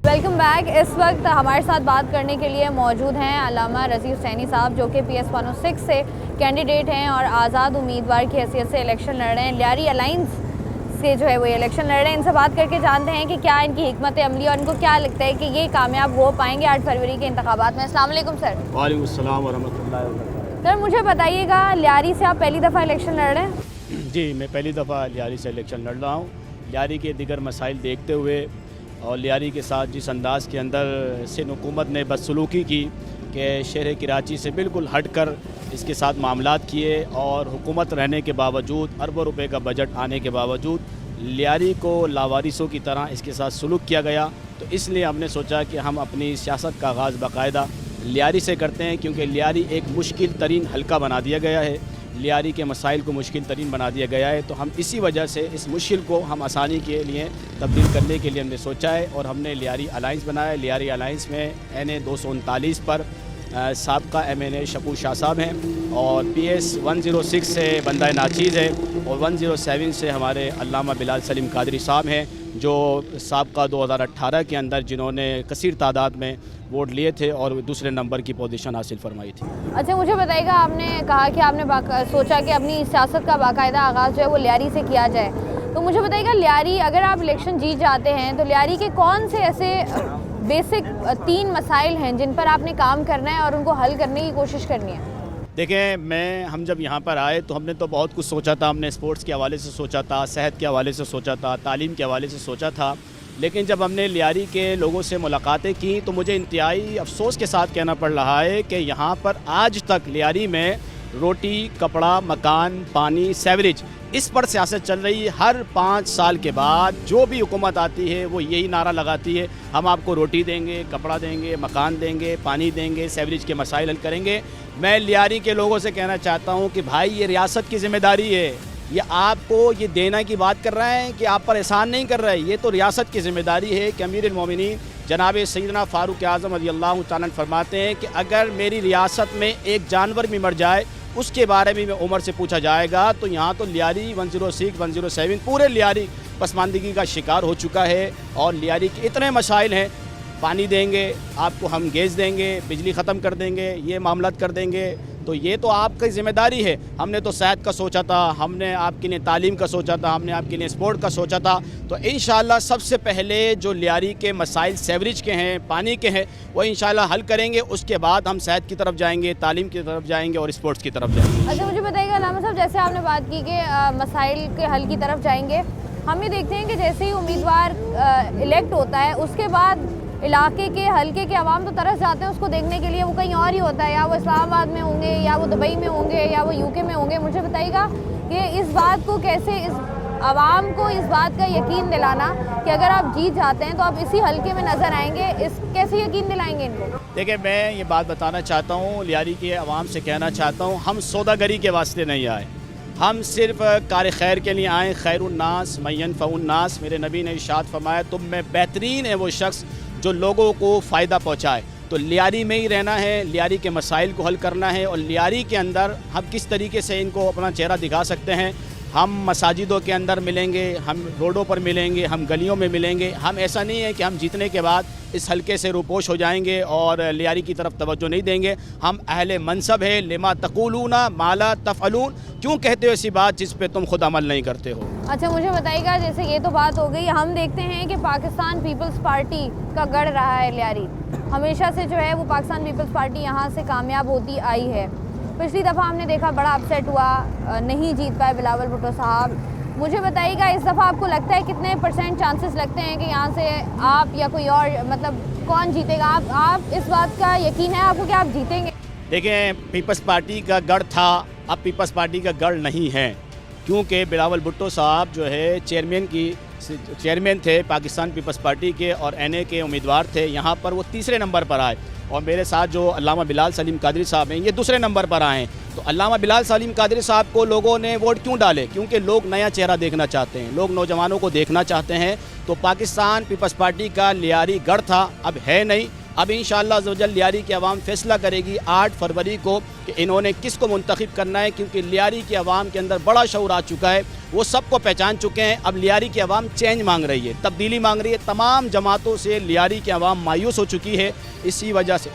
Welcome back. इस वक्त हमारे साथ बात करने के लिए मौजूद हैं अल्लामा रज़ी हुसैनी साहब, जो कि PS 106 से कैंडिडेट हैं और आज़ाद उम्मीदवार की हैसियत से इलेक्शन लड़ रहे हैं। लियारी अलायंस से जो है वो इलेक्शन लड़ रहे हैं। इनसे बात करके जानते हैं कि क्या इनकी हिकमत अमली और इनको क्या लगता है कि ये कामयाब हो पाएंगे 8 फरवरी के इंतखाबात में। अस्सलाम वालेकुम सर। वालेकुम अस्सलाम वरहमतुल्लाहि वबरकातुहू। सर, मुझे बताइएगा, लियारी से आप पहली दफ़ा इलेक्शन लड़ रहे हैं? जी, मैं पहली दफ़ा लियारी से इलेक्शन लड़ रहा हूँ। लियारी के दीगर मसाइल देखते हुए और लियारी के साथ जिस अंदाज़ के अंदर सिंध हुकूमत ने बदसलूकी की कि शहर कराची से बिल्कुल हट कर इसके साथ मामलात किए, और हुकूमत रहने के बावजूद, अरबों रुपए का बजट आने के बावजूद लियारी को लावारिसों की तरह इसके साथ सलूक किया गया, तो इसलिए हमने सोचा कि हम अपनी सियासत का आगाज़ बाकायदा लियारी से करते हैं, क्योंकि लियारी एक मुश्किल तरीन हल्का बना दिया गया है, लियारी के मसाइल को मुश्किल तरीन बना दिया गया है। तो हम इसी वजह से इस मुश्किल को हम आसानी के लिए तब्दील करने के लिए हमने सोचा है, और हमने लियारी अलायंस बनाया। लियारी अलायंस में NA 239 पर साबका MNA शकूर शाह साहब हैं, और PS 106 से बंदा नाचीज़ है, और 107 से हमारे अल्लामा बिलाल सलीम कादरी साहब हैं, जो साबका 2018 के अंदर जिन्होंने कसीर तादाद में वोट लिए थे और दूसरे नंबर की पोजीशन हासिल फरमाई थी। अच्छा, मुझे बताइएगा, आपने कहा कि आपने सोचा कि अपनी सियासत का बाकायदा आगाज़ जो है वो लियारी से किया जाए, तो मुझे बताइएगा, लियारी अगर आप इलेक्शन जीत जाते हैं तो लियारी के कौन से ऐसे बेसिक 3 मसाइल हैं जिन पर आपने काम करना है और उनको हल करने की कोशिश करनी है? देखें, हम जब यहाँ पर आए तो हमने तो बहुत कुछ सोचा था। हमने स्पोर्ट्स के हवाले से सोचा था, सेहत के हवाले से सोचा था, तालीम के हवाले से सोचा था, लेकिन जब हमने लियारी के लोगों से मुलाकातें की तो मुझे इंतहाई अफसोस के साथ कहना पड़ रहा है कि यहाँ पर आज तक लियारी में रोटी, कपड़ा, मकान, पानी, सेवरेज, इस पर सियासत चल रही है। हर 5 साल के बाद जो भी हुकूमत आती है वो यही नारा लगाती है, हम आपको रोटी देंगे, कपड़ा देंगे, मकान देंगे, पानी देंगे, सेवरेज के मसाइल हल करेंगे। मैं लियारी के लोगों से कहना चाहता हूँ कि भाई, ये रियासत की ज़िम्मेदारी है, ये आपको ये देना की बात कर रहे हैं कि आप पर एहसान नहीं कर रहे हैं। ये तो रियासत की ज़िम्मेदारी है कि अमीरुल मोमिनीन जनाब सैयदना फारूक आज़म रज़ियल्लाहु तआला फरमाते हैं कि अगर मेरी रियासत में एक जानवर भी मर जाए उसके बारे में उमर से पूछा जाएगा। तो यहाँ तो लियारी 106, 107 पूरे लियारी पसमानदगी का शिकार हो चुका है, और लियारी के इतने मसाइल हैं, पानी देंगे आपको, हम गैस देंगे, बिजली ख़त्म कर देंगे, ये मामलात कर देंगे, तो ये तो आपकी ज़िम्मेदारी है। हमने तो सेहत का सोचा था, हमने आपके लिए तालीम का सोचा था, हमने आपके लिए स्पोर्ट का सोचा था। तो इंशाल्लाह सबसे पहले जो लियारी के मसाइल सेवरेज के हैं, पानी के हैं, वो इंशाल्लाह हल करेंगे। उसके बाद हम सेहत की तरफ जाएंगे, तालीम की तरफ जाएंगे और स्पोर्ट्स की तरफ जाएंगे। अच्छा, मुझे बताइएगा अलामा साहब, जैसे आपने बात की कि मसाइल के हल की तरफ जाएंगे, हम ये देखते हैं कि जैसे ही उम्मीदवार इलेक्ट होता है उसके बाद इलाके के हल्के के अवाम तो तरस जाते हैं उसको देखने के लिए, वो कहीं और ही होता है, या वो इस्लामाबाद में होंगे, या वो दुबई में होंगे, या वो यूके में होंगे। मुझे बताइएगा कि इस बात को कैसे, इस आवाम को इस बात का यकीन दिलाना कि अगर आप जीत जाते हैं तो आप इसी हल्के में नज़र आएंगे, इस कैसे यकीन दिलाएंगे इनको? देखिए, मैं ये बात बताना चाहता हूँ, लियारी के अवाम से कहना चाहता हूँ, हम सौदागरी के वास्ते नहीं आए, हम सिर्फ कार खैर के लिए आए। खैरुन्नास मय्यनफ़उन्नास, मेरे नबी ने इरशाद फरमाया, तुम में बेहतरीन है वो शख्स जो लोगों को फ़ायदा पहुँचाए। तो लियारी में ही रहना है, लियारी के मसाइल को हल करना है, और लियारी के अंदर हम किस तरीके से इनको अपना चेहरा दिखा सकते हैं। हम मसाजिदों के अंदर मिलेंगे, हम रोडों पर मिलेंगे, हम गलियों में मिलेंगे। हम ऐसा नहीं है कि हम जीतने के बाद इस हल्के से रूपोश हो जाएंगे और लियारी की तरफ तवज्जो नहीं देंगे। हम अहले मनसब है, लिमा तक़ूलूना माला तफ़अलून, क्यों कहते हो ऐसी बात जिस पे तुम खुद अमल नहीं करते हो। अच्छा, मुझे बताइएगा, जैसे ये तो बात हो गई, हम देखते हैं कि पाकिस्तान पीपल्स पार्टी का गढ़ रहा है लियारी, हमेशा से जो है वो पाकिस्तान पीपल्स पार्टी यहाँ से कामयाब होती आई है। पिछली दफ़ा हमने देखा बड़ा अपसेट हुआ, नहीं जीत पाए बिलावल भुट्टो साहब। मुझे बताइएगा, इस दफ़ा आपको लगता है कितने % चांसेस लगते हैं कि यहाँ से आप या कोई और, मतलब कौन जीतेगा? आप इस बात का यकीन है आपको कि आप जीतेंगे? देखें, पीपल्स पार्टी का गढ़ था, अब पीपल्स पार्टी का गढ़ नहीं है, क्योंकि बिलावल भुट्टो साहब जो है चेयरमैन थे पाकिस्तान पीपल्स पार्टी के, और NA के उम्मीदवार थे। यहाँ पर वो तीसरे नंबर पर आए, और मेरे साथ जो अल्लामा बिलाल सलीम कादरी साहब हैं, ये दूसरे नंबर पर आए हैं। तो अल्लामा बिलाल सलीम कादरी साहब को लोगों ने वोट क्यों डाले? क्योंकि लोग नया चेहरा देखना चाहते हैं, लोग नौजवानों को देखना चाहते हैं। तो पाकिस्तान पीपल्स पार्टी का लियारी गढ़ था, अब है नहीं। अब इंशाअल्लाह अज़्ज़वजल लियारी की आवाम फैसला करेगी 8 फरवरी को कि इन्होंने किसको मुंतखब करना है, क्योंकि लियारी की आवाम के अंदर बड़ा शऊर आ चुका है, वो सबको पहचान चुके हैं। अब लियारी की आवाम चेंज मांग रही है, तब्दीली मांग रही है। तमाम जमातों से लियारी की आवाम मायूस हो चुकी है इसी वजह से।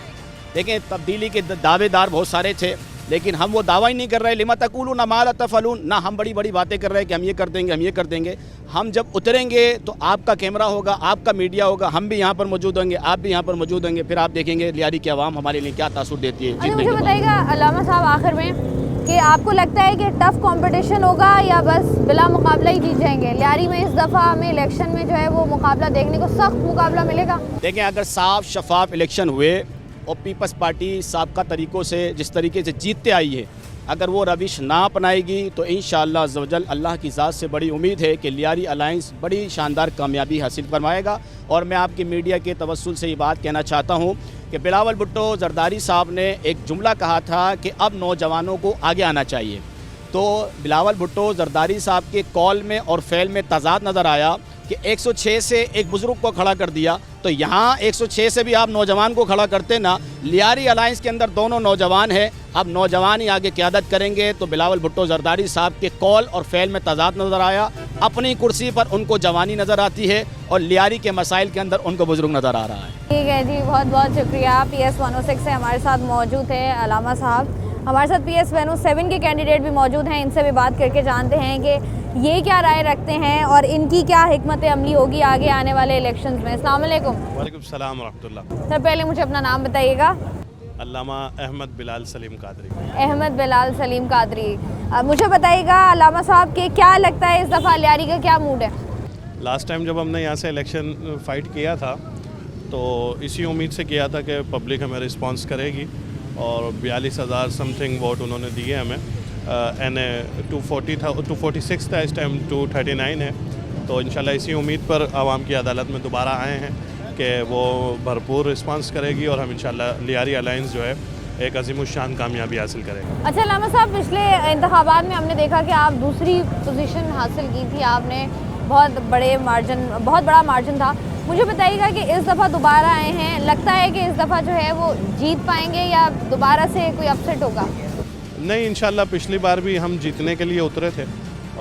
देखें, तब्दीली के दावेदार बहुत सारे थे, लेकिन हम वो दावा ही नहीं कर रहे। लिमा तक़ूलूना मा ला तफ़अलून, ना हम बड़ी बड़ी बातें कर रहे हैं कि हम ये कर देंगे, हम ये कर देंगे। हम जब उतरेंगे तो आपका कैमरा होगा, आपका मीडिया होगा, हम भी यहाँ पर मौजूद होंगे, आप भी यहाँ पर मौजूद होंगे, फिर आप देखेंगे लियारी की आवाम हमारे लिए क्या तासुर देती है। अच्छा, मुझे बताइएगा अल्लामा साहब, आखिर में कि आपको लगता है कि टफ कंपटीशन होगा या बस बिला मुकाबला ही जीत जाएंगे? लियारी में इस दफ़ा हमें इलेक्शन में जो है वो मुकाबला देखने को, सख्त मुकाबला मिलेगा? देखें, अगर साफ शफाफ इलेक्शन हुए और पीपल्स पार्टी साबका तरीक़ों से जिस तरीके से जीतते आई है, अगर वो रविश ना अपनाएगी तो इंशाअल्लाह अज़्ज़वजल अल्लाह की ज़ात से बड़ी उम्मीद है कि लियारी अलायंस बड़ी शानदार कामयाबी हासिल फरमाएगा। और मैं आपकी मीडिया के तवस्सुल से ये बात कहना चाहता हूँ कि बिलावल भुट्टो ज़रदारी साहब ने एक जुमला कहा था कि अब नौजवानों को आगे आना चाहिए। तो बिलावल भुट्टो ज़रदारी साहब के कॉल में और फ़ेल में तज़ाद नज़र आया कि 106 से एक बुज़ुर्ग को खड़ा कर दिया, तो यहाँ 106 से भी आप नौजवान को खड़ा करते ना। लियारी अलायंस के अंदर दोनों नौजवान हैं, अब नौजवान ही आगे क़यादत करेंगे। तो बिलावल भुट्टो ज़रदारी साहब के कॉल और फ़ेल में तज़ाद नज़र आया, अपनी कुर्सी पर उनको जवानी नज़र आती है और लियारी के मसाइल के अंदर उनको बुज़ुर्ग नज़र आ रहा है। ठीक है जी, बहुत बहुत शुक्रिया। PS 106 से हमारे साथ मौजूद है अलामा साहब, हमारे साथ PS 107 के कैंडिडेट भी मौजूद हैं, इनसे भी बात करके जानते हैं कि ये क्या राय रखते हैं और इनकी क्या हिकमत अमली होगी आगे आने वाले इलेक्शंस में। अस्सलाम वालेकुम। वालेकुम सलाम रहमतुल्लाह। सर, पहले मुझे अपना नाम बताइएगा। अल्लामा अहमद बिलाल सलीम कादरी। अहमद बिलाल सलीम कादरी। मुझे बताइएगा अल्लामा साहब के क्या लगता है इस दफ़ा लियारी का क्या मूड है? लास्ट टाइम जब हमने यहाँ से इलेक्शन फ़ाइट किया था तो इसी उम्मीद से किया था कि पब्लिक हमें रिस्पांस करेगी, और 42,000 समथिंग वोट उन्होंने दिए हमें। NA 240 था, 246 था, इस टाइम 239 है। तो इंशाल्लाह इसी उम्मीद पर आवाम की अदालत में दोबारा आए हैं कि वो भरपूर रिस्पांस करेगी और हम इंशाल्लाह लियारी अलायंस जो है एक अज़ीमुश्शान कामयाबी हासिल करेगा। अच्छा अल्लामा साहब, पिछले इंतखाबात में हमने देखा कि आप दूसरी पोजीशन हासिल की थी, आपने बहुत बड़ा मार्जिन था। मुझे बताइएगा कि इस दफ़ा दोबारा आए हैं, लगता है कि इस दफ़ा जो है वो जीत पाएंगे या दोबारा से कोई अपसेट होगा? नहीं, इंशाल्लाह पिछली बार भी हम जीतने के लिए उतरे थे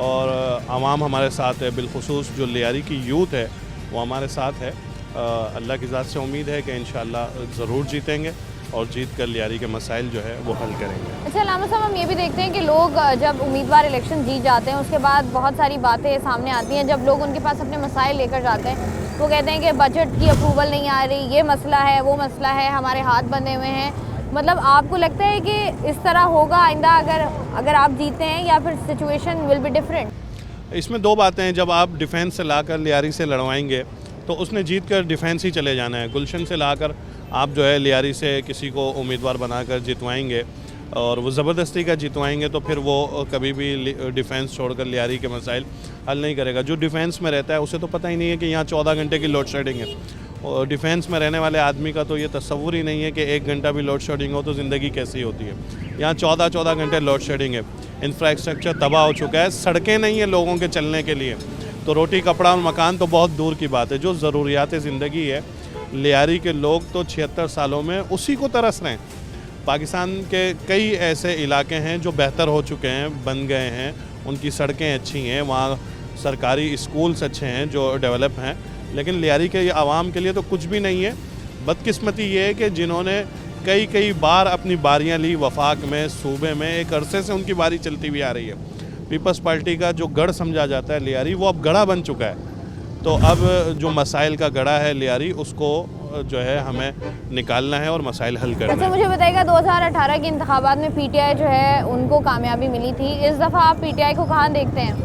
और आवाम हमारे साथ है, बिलखुसूस जो लियारी की यूथ है वो हमारे साथ है। अल्लाह की ज़ात से उम्मीद है कि इंशाल्लाह ज़रूर जीतेंगे और जीत कर लियारी के मसाइल जो है वो हल करेंगे। अच्छा लामा साहब, हम ये भी देखते हैं कि लोग जब उम्मीदवार इलेक्शन जीत जाते हैं उसके बाद बहुत सारी बातें सामने आती हैं। जब लोग उनके पास अपने मसाइल लेकर जाते हैं वो कहते हैं कि बजट की अप्रूवल नहीं आ रही, ये मसला है, वो मसला है, हमारे हाथ बंधे हुए हैं। मतलब आपको लगता है कि इस तरह होगा आइंदा अगर आप जीते हैं, या फिर सिचुएशन विल बी डिफरेंट? इसमें दो बातें हैं। जब आप डिफेंस से लाकर लियारी से लड़वाएंगे तो उसने जीत कर डिफेंस ही चले जाना है। गुलशन से लाकर आप जो है लियारी से किसी को उम्मीदवार बनाकर जितवाएंगे और वो ज़बरदस्ती का जितवाएंगे तो फिर वो कभी भी डिफेंस छोड़कर लियारी के मसाइल हल नहीं करेगा। जो डिफेंस में रहता है उसे तो पता ही नहीं है कि यहाँ 14 घंटे की लोड शेडिंग है, और डिफेंस में रहने वाले आदमी का तो ये तस्वुर ही नहीं है कि 1 घंटा भी लोड शेडिंग हो तो ज़िंदगी कैसी होती है। यहाँ 14 घंटे लोड शेडिंग है, इंफ्रास्ट्रक्चर तबाह हो चुका है, सड़कें नहीं है लोगों के चलने के लिए, तो रोटी कपड़ा और मकान तो बहुत दूर की बात है। जो ज़रूरियात ज़िंदगी है, लियारी के लोग तो 76 सालों में उसी को तरस रहे हैं। पाकिस्तान के कई ऐसे इलाके हैं जो बेहतर हो चुके हैं, बन गए हैं, उनकी सड़कें अच्छी हैं, वहाँ सरकारी स्कूल्स अच्छे हैं जो डेवलप हैं, लेकिन लियारी के आवाम के लिए तो कुछ भी नहीं है। बदकिस्मती ये है कि जिन्होंने कई बार अपनी बारियां ली वफाक में, सूबे में, एक अरसे से उनकी बारी चलती हुई आ रही है। पीपल्स पार्टी का जो गढ़ समझा जाता है लियारी, वो अब गढ़ा बन चुका है। तो अब जो मसाइल का गढ़ा है लियारी, उसको जो है हमें निकालना है और मसाइल हल करना है। अच्छा मुझे बताइएगा, 2018 के इंतखाबात में पीटीआई जो है उनको कामयाबी मिली थी, इस दफ़ा आप पीटीआई को कहाँ देखते हैं?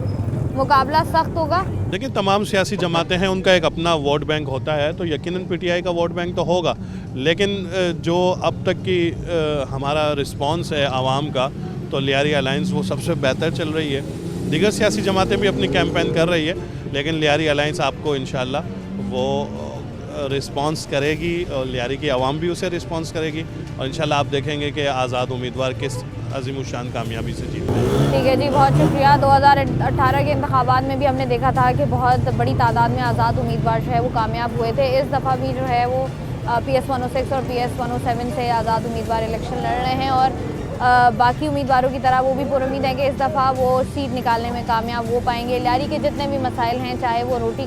मुकाबला सख्त होगा? देखिए, तमाम सियासी जमातें हैं, उनका एक अपना वोट बैंक होता है, तो यकीनन पीटीआई का वोट बैंक तो होगा, लेकिन जो अब तक की हमारा रिस्पांस है आवाम का, तो लियारी अलायंस वो सबसे बेहतर चल रही है। दीगर सियासी जमातें भी अपनी कैंपेन कर रही है, लेकिन लियारी अलायंस आपको इंशाल्लाह वो रिस्पांस करेगी और लियारी की आवाम भी उसे रिस्पांस करेगी, और इंशाल्लाह आप देखेंगे कि आज़ाद उम्मीदवार किस अज़ीमुशान कामयाबी से जीतते हैं। ठीक है जी, बहुत शुक्रिया। 2018 के इंतखाबात में भी हमने देखा था कि बहुत बड़ी तादाद में आज़ाद उम्मीदवार जो है वो कामयाब हुए थे। इस दफ़ा भी जो है वो PS 106 और PS 107 से आज़ाद उम्मीदवार इलेक्शन लड़ रहे हैं, और बाकी उम्मीदवारों की तरह वो भी पुरुम्मीद है कि इस दफ़ा वो सीट निकालने में कामयाब हो पाएंगे। लियारी के जितने भी मसाइल हैं, चाहे वो रोटी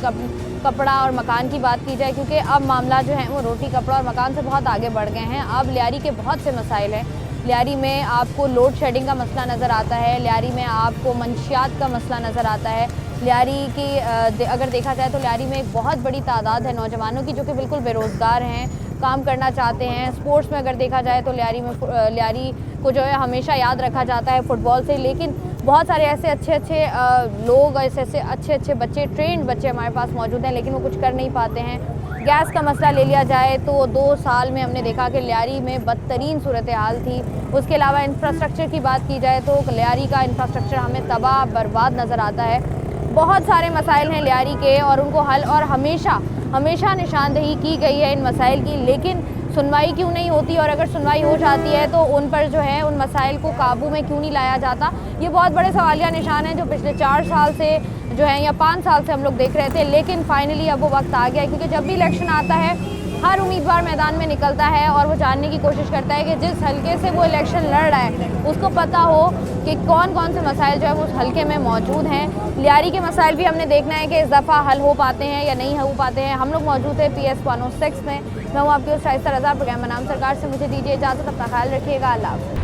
कपड़ा और मकान की बात की जाए, क्योंकि अब मामला जो है वो रोटी कपड़ा और मकान से बहुत आगे बढ़ गए हैं। अब लियारी के बहुत से मसाइल हैं। लियारी में आपको लोड शेडिंग का मसला नज़र आता है, लियारी में आपको मंशियात का मसला नज़र आता है। लियारी की अगर देखा जाए तो लियारी में एक बहुत बड़ी तादाद है नौजवानों की जो कि बिल्कुल बेरोज़गार हैं, काम करना चाहते हैं। स्पोर्ट्स में अगर देखा जाए तो लियारी को जो है हमेशा याद रखा जाता है फुटबॉल से, लेकिन बहुत सारे ऐसे अच्छे लोग, ऐसे अच्छे बच्चे, ट्रेंड बच्चे हमारे पास मौजूद हैं, लेकिन वो कुछ कर नहीं पाते हैं। गैस का मसला ले लिया जाए तो 2 साल में हमने देखा कि लियारी में बदतरीन सूरत हाल थी। उसके अलावा इंफ्रास्ट्रक्चर की बात की जाए तो लियारी का इंफ्रास्ट्रक्चर हमें तबाह बर्बाद नज़र आता है। बहुत सारे मसाइल हैं लियारी के, और उनको हल और हमेशा निशानदेही की गई है इन मसाइल की, लेकिन सुनवाई क्यों नहीं होती, और अगर सुनवाई हो जाती है तो उन पर जो है उन मसाइल को काबू में क्यों नहीं लाया जाता? ये बहुत बड़े सवालिया निशान हैं जो पिछले 4 साल से जो है या 5 साल से हम लोग देख रहे थे, लेकिन फाइनली अब वो वक्त आ गया है, क्योंकि जब भी इलेक्शन आता है हर उम्मीदवार मैदान में निकलता है और वो जानने की कोशिश करता है कि जिस हलके से वो इलेक्शन लड़ रहा है उसको पता हो कि कौन कौन से मसाइल जो है वो उस हलके में मौजूद हैं। लियारी के मसाइल भी हमने देखना है कि इस दफ़ा हल हो पाते हैं या नहीं हो पाते हैं। हम लोग मौजूद हैं PS 106 में। मैं हूँ आपकी उस शाइस्ता रज़ा, प्रोग्राम बनाम सरकार से मुझे दीजिए इजाज़त। अपना ख्याल रखिएगा। अल्लाह हाफ़िज़।